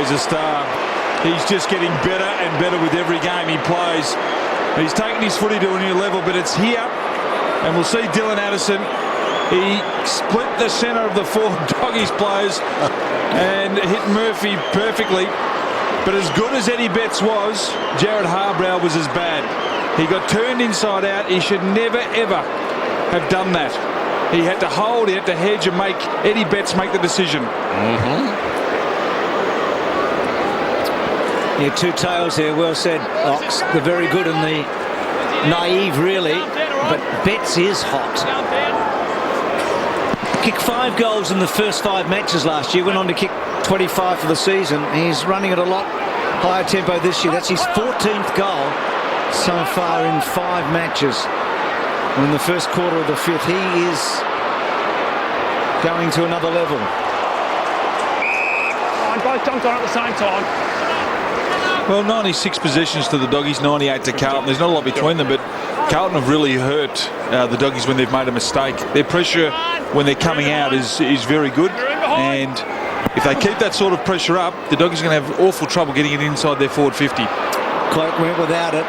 he's a star. He's just getting better and better with every game he plays. He's taken his footy to a new level, but it's here. And we'll see Dylan Addison. He split the centre of the four Doggies players and hit Murphy perfectly. But as good as Eddie Betts was, Jared Harbrow was as bad. He got turned inside out. He should never, ever have done that. He had to hold, he had to hedge and make Eddie Betts make the decision. Yeah, two tails there, well said, Ox. The very good and the naive, really. But Betts is hot. Kicked 5 goals in the first 5 matches last year. Went on to kick 25 for the season. He's running at a lot higher tempo this year. That's his 14th goal so far in 5 matches. And in the first quarter of the 5th, he is going to another level. Both jumped on at the same time. Well, 96 possessions to the Doggies, 98 to Carlton. There's not a lot between them, but Carlton have really hurt the Doggies when they've made a mistake. Their pressure when they're coming out is very good, and if they keep that sort of pressure up, the Doggies are going to have awful trouble getting it inside their forward 50. Cloak went without it.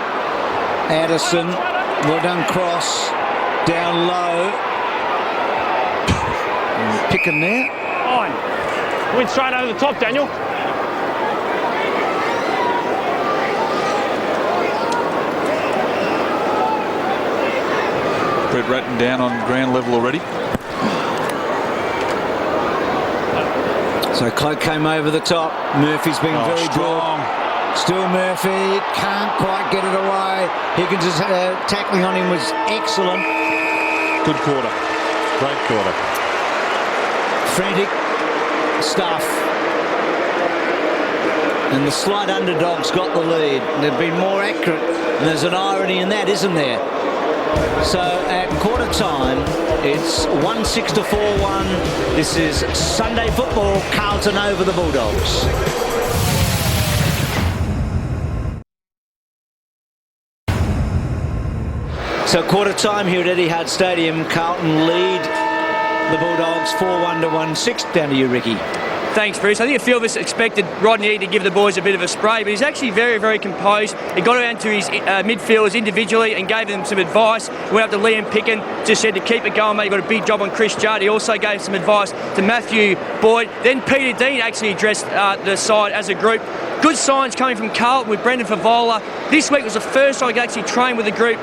Addison, well done cross, down low. Picking there. On. Went straight over the top, Daniel. Brett Ratton down on ground level already. So Cloak came over the top. Murphy's been very strong. Good. Still Murphy can't quite get it away. Higgins' tackling on him was excellent. Good quarter. Great quarter. Frantic stuff. And the slight underdogs got the lead. They've been more accurate. And there's an irony in that, isn't there? So at quarter time, it's 1-6 to 4-1. This is Sunday football. Carlton over the Bulldogs. So quarter time here at Etihad Stadium. Carlton lead the Bulldogs 4-1 to 1-6. Down to you, Ricky. Thanks, Bruce. I think a few of us expected Rodney to give the boys a bit of a spray, but he's actually very, very composed. He got around to his midfielders individually and gave them some advice. Went up to Liam Picken, just said to keep it going, mate. You got a big job on Chris Judd. He also gave some advice to Matthew Boyd. Then Peter Dean actually addressed the side as a group. Good signs coming from Carlton with Brendan Favola. This week was the first time I could actually train with the group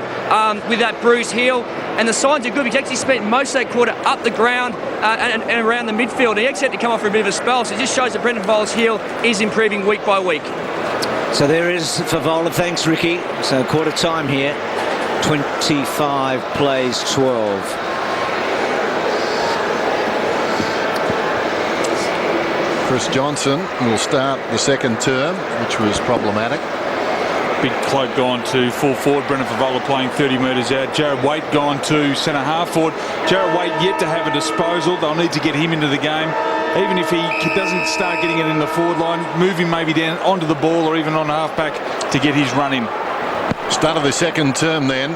with that bruised heel. And the signs are good. He's actually spent most of that quarter up the ground and around the midfield. He actually had to come off for a bit of a spell, so it just shows that Brendan Favola's heel is improving week by week. So there is Favola. Thanks, Ricky. So quarter time here. 25 plays 12. Chris Johnson will start the second term, which was problematic. Big Cloak gone to full forward. Brendan Favola playing 30 metres out. Jared Waite gone to centre half forward. Jared Waite yet to have a disposal. They'll need to get him into the game. Even if he doesn't start getting it in the forward line, move him maybe down onto the ball or even on half back to get his run in. Start of the second term then.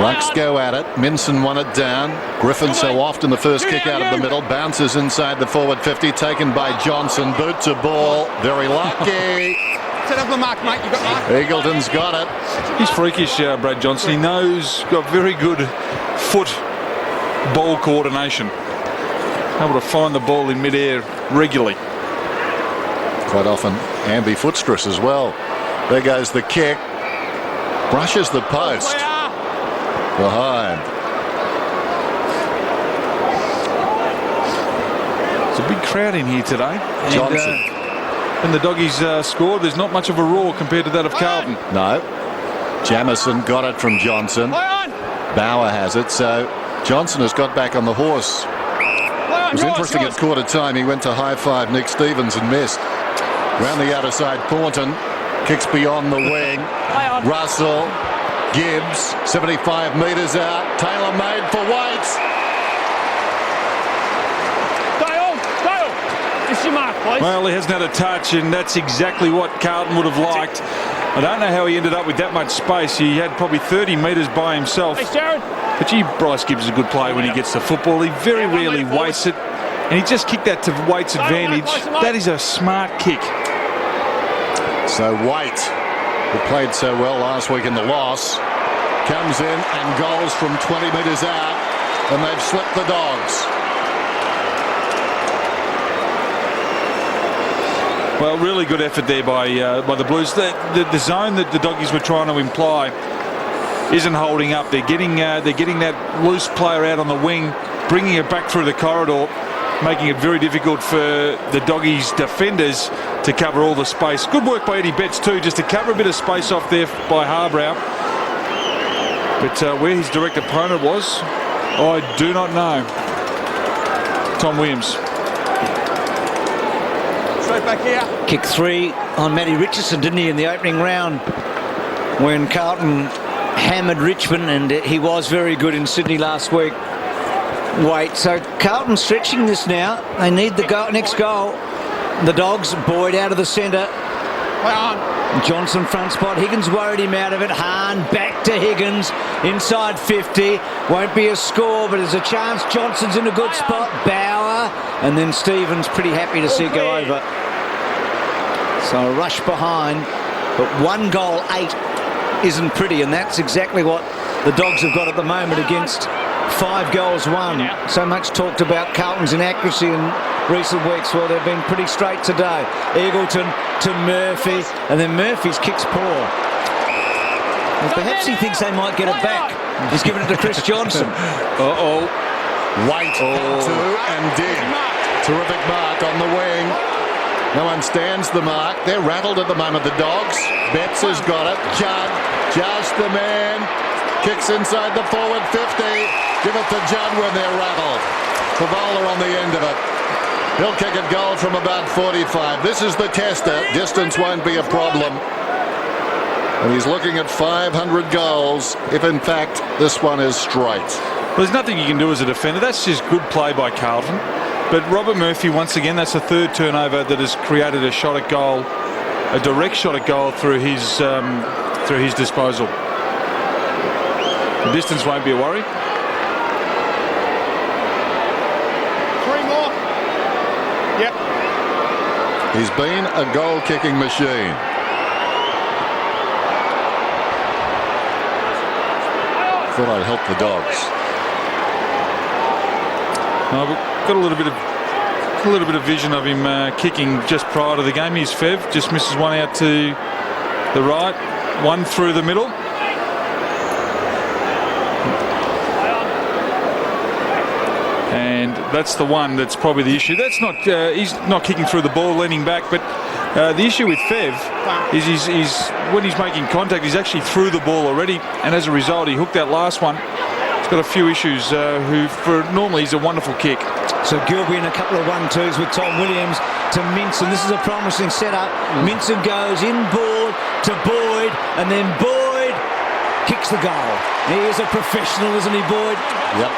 Lux go at it. Minson won it down. Griffin so often the first kick out of the middle. Bounces inside the forward 50. Taken by Johnson. Boot to ball. Very lucky. Set up the mark, mate. You got mark. Eagleton's got it. He's freakish, Brad Johnson. He knows, got very good foot ball coordination. Able to find the ball in midair regularly. Quite often ambidextrous as well. There goes the kick. Brushes the post. Behind. It's a big crowd in here today. Johnson. When the Doggies scored, there's not much of a roar compared to that of Carlton. No. Jamison got it from Johnson. Bauer has it, so Johnson has got back on the horse. It was interesting at quarter time. He went to high-five Nick Stevens and missed. Round the outer side, Thornton kicks beyond the wing. Russell, Gibbs, 75 metres out. Taylor made for Waits. It's your mark, please. Well, he hasn't had a touch, and that's exactly what Carlton would have liked. I don't know how he ended up with that much space. He had probably 30 metres by himself. Hey, Jared. But gee, Bryce Gibbs is a good player when he gets the football. He very rarely wastes it, and he just kicked that to Waite's advantage. That is a smart kick. So White, who played so well last week in the loss, comes in and goals from 20 metres out, and they've slipped the Dogs. Well, really good effort there by the Blues. The zone that the Doggies were trying to imply isn't holding up. They're getting that loose player out on the wing, bringing it back through the corridor, making it very difficult for the Doggies defenders to cover all the space. Good work by Eddie Betts too, just to cover a bit of space off there by Harbrow. But where his direct opponent was, I do not know. Tom Williams. Straight back here. Kick 3 on Matty Richardson, didn't he, in the opening round when Carlton hammered Richmond, and he was very good in Sydney last week. Wait, so Carlton stretching this now. They need the next goal. The Dogs, Boyd out of the centre. Play on. Johnson front spot. Higgins worried him out of it. Hahn back to Higgins inside 50. Won't be a score, but there's a chance. Johnson's in a good spot. Bauer, and then Stevens pretty happy to see it go over. So a rush behind, but 1 goal 8 isn't pretty, and that's exactly what the Dogs have got at the moment against 5 goals 1. So much talked about Carlton's inaccuracy in recent weeks. Well, they've been pretty straight today. Eagleton to Murphy, and then Murphy's kick's poor. Well, perhaps he thinks they might get it back. He's given it to Chris Johnson. White to and did. Terrific mark on the wing. No one stands the mark. They're rattled at the moment, the Dogs. Betts has got it. Judd, just the man. Kicks inside the forward 50. Give it to Judd when they're rattled. Favola on the end of it. He'll kick it goal from about 45. This is the tester. Distance won't be a problem. And he's looking at 500 goals, if in fact this one is straight. Well, there's nothing you can do as a defender. That's just good play by Carlton. But Robert Murphy, once again, that's the 3rd turnover that has created a shot at goal, a direct shot at goal through his disposal. The distance won't be a worry. 3 more. Yep. He's been a goal-kicking machine. Thought I'd help the Dogs. We've got a little bit of vision of him kicking just prior to the game. He's Fev, just misses one out to the right, one through the middle. And that's the one that's probably the issue. That's not he's not kicking through the ball, leaning back, but the issue with Fev is he's when he's making contact, he's actually through the ball already, and as a result, he hooked that last one. He's got a few issues. Normally he's a wonderful kick. So Gilby in a couple of 1-2s with Tom Williams to Minson. This is a promising setup. Minson goes inboard to Boyd, and then Boyd kicks the goal. He is a professional, isn't he, Boyd? Yep.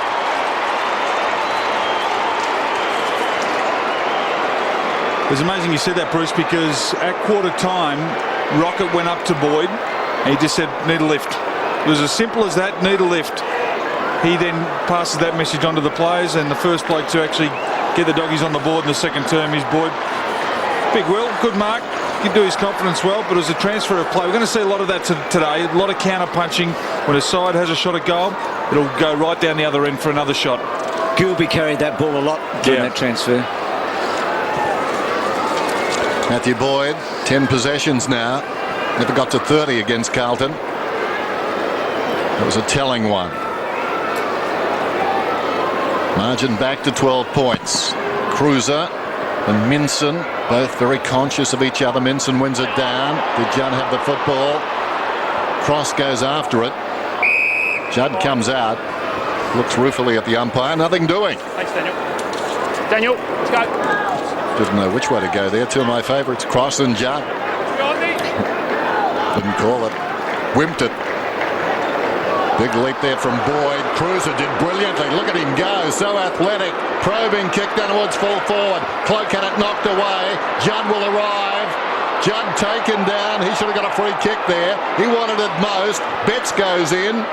It's amazing you said that, Bruce, because at quarter time, Rocket went up to Boyd and he just said, need a lift. It was as simple as that, need a lift. He then passes that message on to the players, and the first bloke to actually get the Doggies on the board in the second term is Boyd. Big Will, good mark. He can do his confidence well, but as a transfer of play, we're going to see a lot of that today. A lot of counter punching. When a side has a shot at goal, it'll go right down the other end for another shot. Gilby carried that ball a lot during that transfer. Matthew Boyd, 10 possessions now. Never got to 30 against Carlton. It was a telling one. Margin back to 12 points. Cruiser and Minson both very conscious of each other. Minson wins it down. Did Judd have the football? Cross goes after it. Judd comes out. Looks ruefully at the umpire. Nothing doing. Thanks, Daniel. Daniel, let's go. Didn't know which way to go there. Two of my favourites, Cross and Judd. Didn't call it. Wimped it. Big leap there from Boyd. Cruiser did brilliantly. Look at him go. So athletic. Probing kick downwards, full forward. Cloak had it knocked away. Judd will arrive. Judd taken down. He should have got a free kick there. He wanted it most. Betts goes in.